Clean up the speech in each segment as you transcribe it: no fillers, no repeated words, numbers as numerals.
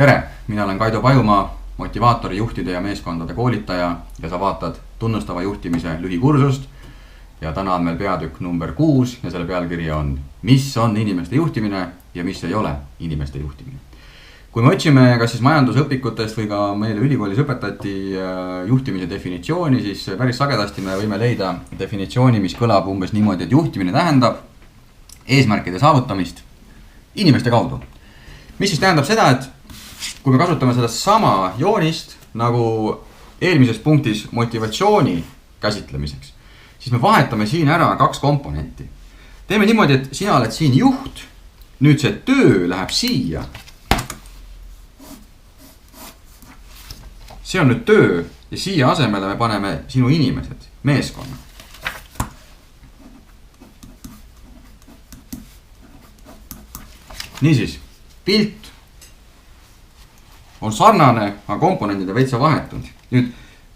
Tere, mina olen Kaido Pajumaa, motivaatori, juhtide ja meeskondade koolitaja ja sa vaatad tunnustava juhtimise lühikursust. Ja täna on meil peatükk number 6 ja selle pealkiri on mis on inimeste juhtimine ja mis ei ole inimeste juhtimine. Kui me otsime kas siis majandusõpikutest või ka meile ülikoolis õpetati juhtimise definitsiooni, siis päris sagedasti me võime leida definitsiooni, mis kõlab umbes niimoodi, et juhtimine tähendab eesmärkide saavutamist inimeste kaudu. Mis siis tähendab seda, et kui me kasutame seda sama joonist nagu eelmises punktis motivatsiooni käsitlemiseks, siis me vahetame siin ära 2 komponenti. Teeme niimoodi, et sina oled siin juht, nüüd see töö läheb siia. See on nüüd töö ja siia asemele me paneme sinu inimesed, meeskonna. Niisiis, pilt on sarnane, aga komponendid on veitsa vahetunud. Nüüd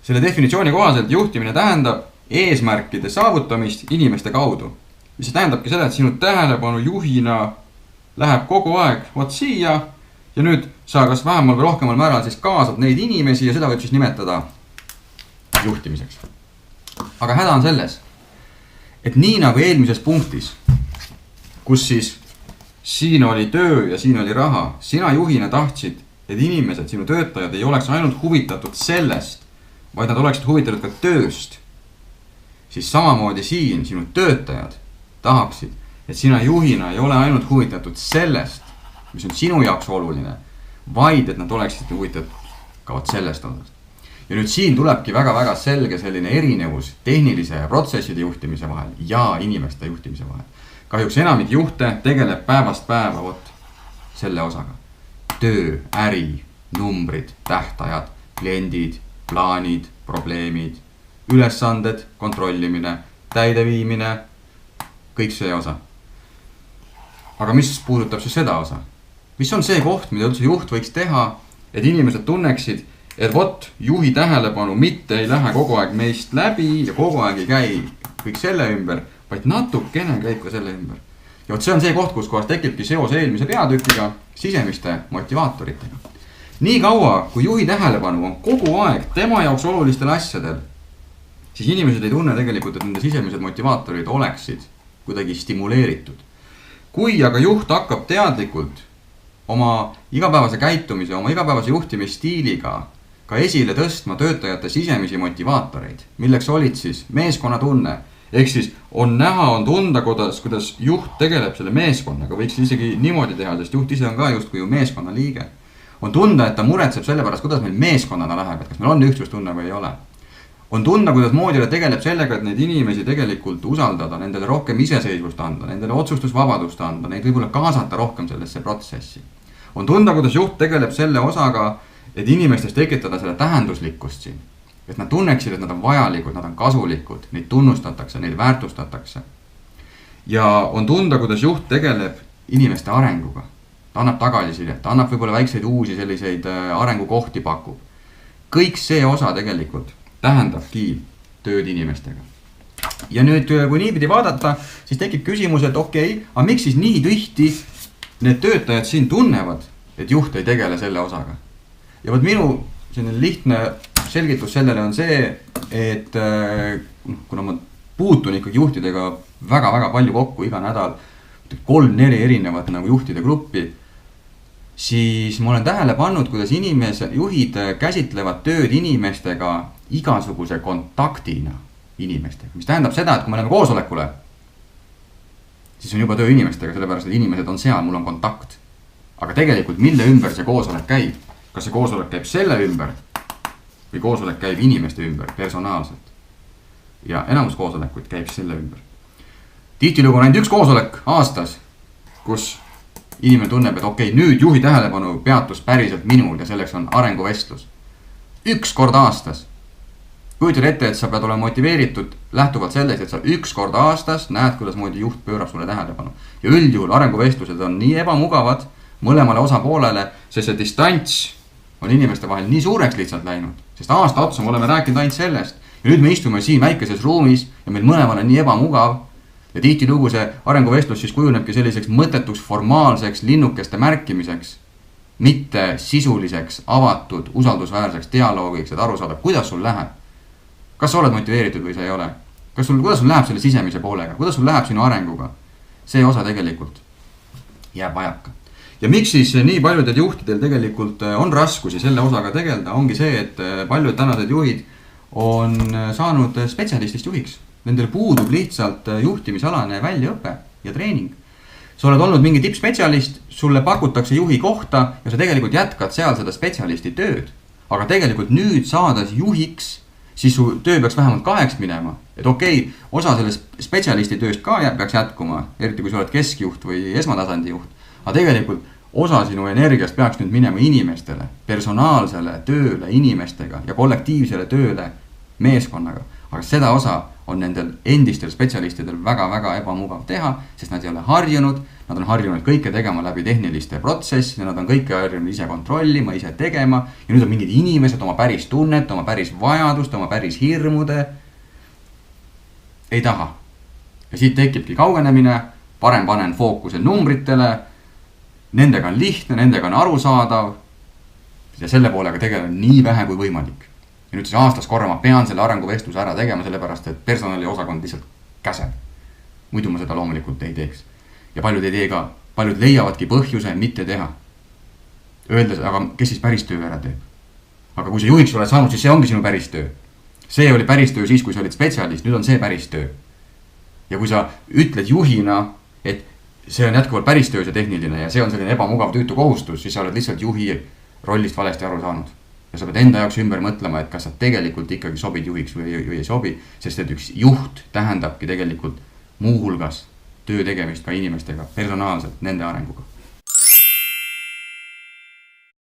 selle definitsiooni kohaselt juhtimine tähendab eesmärkide saavutamist inimeste kaudu. Mis tähendabki seda, et sinu tähelepanu juhina läheb kogu aeg vot siia ja nüüd sa kas vähemal või rohkemal määral siis kaasad neid inimesi ja seda võib siis nimetada juhtimiseks. Aga häda on selles, et nii nagu eelmises punktis, kus siis siin oli töö ja siin oli raha, sina juhina tahtsid, et inimesed, sinu töötajad ei oleks ainult huvitatud sellest, vaid nad oleksid huvitatud ka tööst, siis samamoodi siin sinu töötajad tahaksid, et sina juhina ei ole ainult huvitatud sellest, mis on sinu jaoks oluline, vaid et nad oleksid huvitatud ka sellest osast. Ja nüüd siin tulebki väga-väga selge selline erinevus tehnilise ja protsesside juhtimise vahel ja inimeste juhtimise vahel. Kahjuks enamik juhte tegeleb päevast päeva vot selle osaga. Töö, äri, numbrid, tähtajad, kliendid, plaanid, probleemid, ülesanded, kontrollimine, täideviimine, kõik see osa. Aga mis puudutab siis seda osa? Mis on see koht, mida üldse juht võiks teha, et inimesed tunneksid, et vot juhi tähelepanu mitte ei lähe kogu aeg meist läbi ja kogu aeg ei käi kõik selle ümber, vaid natukene käib ka selle ümber. Ja vot see on see koht, kus kohas tekibki seos eelmise peatükiga sisemiste motivaatoritega. Nii kaua, kui juhi tähelepanu on kogu aeg tema jaoks olulistel asjadel, siis inimesed ei tunne tegelikult, et nende sisemised motivaatorid oleksid kuidagi stimuleeritud. Kui aga juht hakkab teadlikult oma igapäevase käitumise, oma igapäevase juhtimisstiiliga ka esile tõstma töötajate sisemisi motivaatoreid, milleks olid siis meeskonnatunne, ehk siis on näha, on tunda, kuidas juht tegeleb selle meeskonnaga, võiks isegi niimoodi teha, sest juht ise on ka justkui ju meeskonna liige. On tunda, et ta muretseb selle pärast, kuidas meil meeskonnana läheb, et kas meil on ühtsustunne või ei ole. On tunda, kuidas moodile tegeleb sellega, et neid inimesi tegelikult usaldada, nendele rohkem iseseisvust anda, nendele otsustusvabadust anda, neid võib-olla kaasata rohkem sellesse protsessi. On tunda, kuidas juht tegeleb selle osaga, et inimestes tekitada selle tähenduslikkust siin. Et nad tunneksid, et nad on vajalikud, nad on kasulikud, neid tunnustatakse, neid väärtustatakse. Ja on tunda, kuidas juht tegeleb inimeste arenguga. Ta annab tagasisidet, ta annab võib-olla väikseid uusi selliseid arengukohti pakub. Kõik see osa tegelikult tähendabki tööd inimestega. Ja nüüd, kui niipidi vaadata, siis tekib küsimus, et okei, aga miks siis nii tihti need töötajad siin tunnevad, et juht ei tegele selle osaga? Ja võt minu selline lihtne selgitus sellele on see, et kuna ma puutun ikkagi juhtidega väga-väga palju kokku iga nädal, 3-4 erinevat nagu juhtide gruppi, siis ma olen tähele pannud, kuidas juhid käsitlevad tööd inimestega igasuguse kontaktina inimestega. Mis tähendab seda, et kui me läheme koosolekule, siis on juba töö inimestega, sellepärast, et inimesed on seal, mul on kontakt. Aga tegelikult mille ümber see koosolek käib? Kas see koosolek käib selle ümber või koosolek käib inimeste ümber personaalselt? Ja enamus koosolekuid käib selle ümber. Tihtilugu on ainult üks koosolek aastas, kus inimene tunneb, et okei, nüüd juhi tähelepanu peatus päriselt minul ja selleks on arenguvestlus. Üks kord aastas. Kujutad ette, et sa pead olema motiveeritud lähtuvalt sellest, et sa üks kord aastas näed, kuidas moodi juht pöörab sulle tähelepanu. Ja üldjuhul arenguvestlused on nii ebamugavad mõlemale osapoolele, sest see distants on inimeste vahel nii suureks lihtsalt läinud. Sest aasta otsa me oleme rääkinud ainult sellest. Ja nüüd me istume siin väikeses ruumis ja meil mõlemal on nii ebamugav. Ja tihtilugu see arenguvestlus siis kujunebki selliseks mõttetuks formaalseks linnukeste märkimiseks. mitte sisuliseks, avatud, usaldusväärseks dialoogiks, et aru saada, kuidas sul läheb. Kas sa oled motiveeritud või sa ei ole? Kuidas sul läheb selle sisemise poolega? Kuidas sul läheb sinu arenguga? See osa tegelikult jääb vajaka. Ja miks siis nii paljudel juhtidel tegelikult on raskusi selle osaga tegeleda, ongi see, et paljud tänased juhid on saanud spetsialistist juhiks. Nendel puudub lihtsalt juhtimisalane väljaõpe ja treening. Sa oled olnud mingi tippspetsialist, sulle pakutakse juhi kohta ja sa tegelikult jätkad seal seda spetsialisti tööd. Aga tegelikult nüüd saades juhiks, siis su töö peaks vähemalt 2 minema. Et okei, osa sellest spetsialisti tööst ka peaks jätkuma, eriti kui sa oled keskjuht või esmatasandi juht. Aga tegelikult osa sinu energiast peaks nüüd minema inimestele, personaalsele tööle inimestega ja kollektiivsele tööle meeskonnaga. Aga seda osa on nendel endistel spetsialistidel väga-väga ebamugav teha, sest nad ei ole harjunud, nad on harjunud kõike tegema läbi tehniliste protsessi, nad on kõike harjunud ise kontrollima, ise tegema ja nüüd on mingid inimesed oma päris tunnet, oma päris vajadust, oma päris hirmude ei taha. Ja siit tekibki kaugenemine, parem panen fookuse numbritele, nendega on lihtne, nendega on arusaadav ja selle poolega tegelen nii vähe kui võimalik. Ja nüüd siis aastas korra ma pean selle arenguvestluse ära tegema, sellepärast et personali osakond lihtsalt käseb. Muidu ma seda loomulikult ei teeks. Ja paljud ei tee ka, paljud leiavadki põhjuse mitte teha. Öeldes, aga kes siis päris töö ära teeb? Aga kui sa juhiks oled saanud, siis see ongi sinu päris töö. See oli päris töö siis, kui sa olid spetsialist, nüüd on see päris töö. Ja kui sa ütled juhina, et see on jätkuvalt päris töö, see tehniline ja see on selline ebamugav tüütu kohustus, siis sa oled lihtsalt juhi rollist valesti aru saanud. Ja sa pead enda jaoks ümber mõtlema, et kas sa tegelikult ikkagi sobid juhiks või ei sobi, sest et üks juht tähendabki tegelikult muuhulgas töö tegemist ka inimestega personaalselt nende arenguga.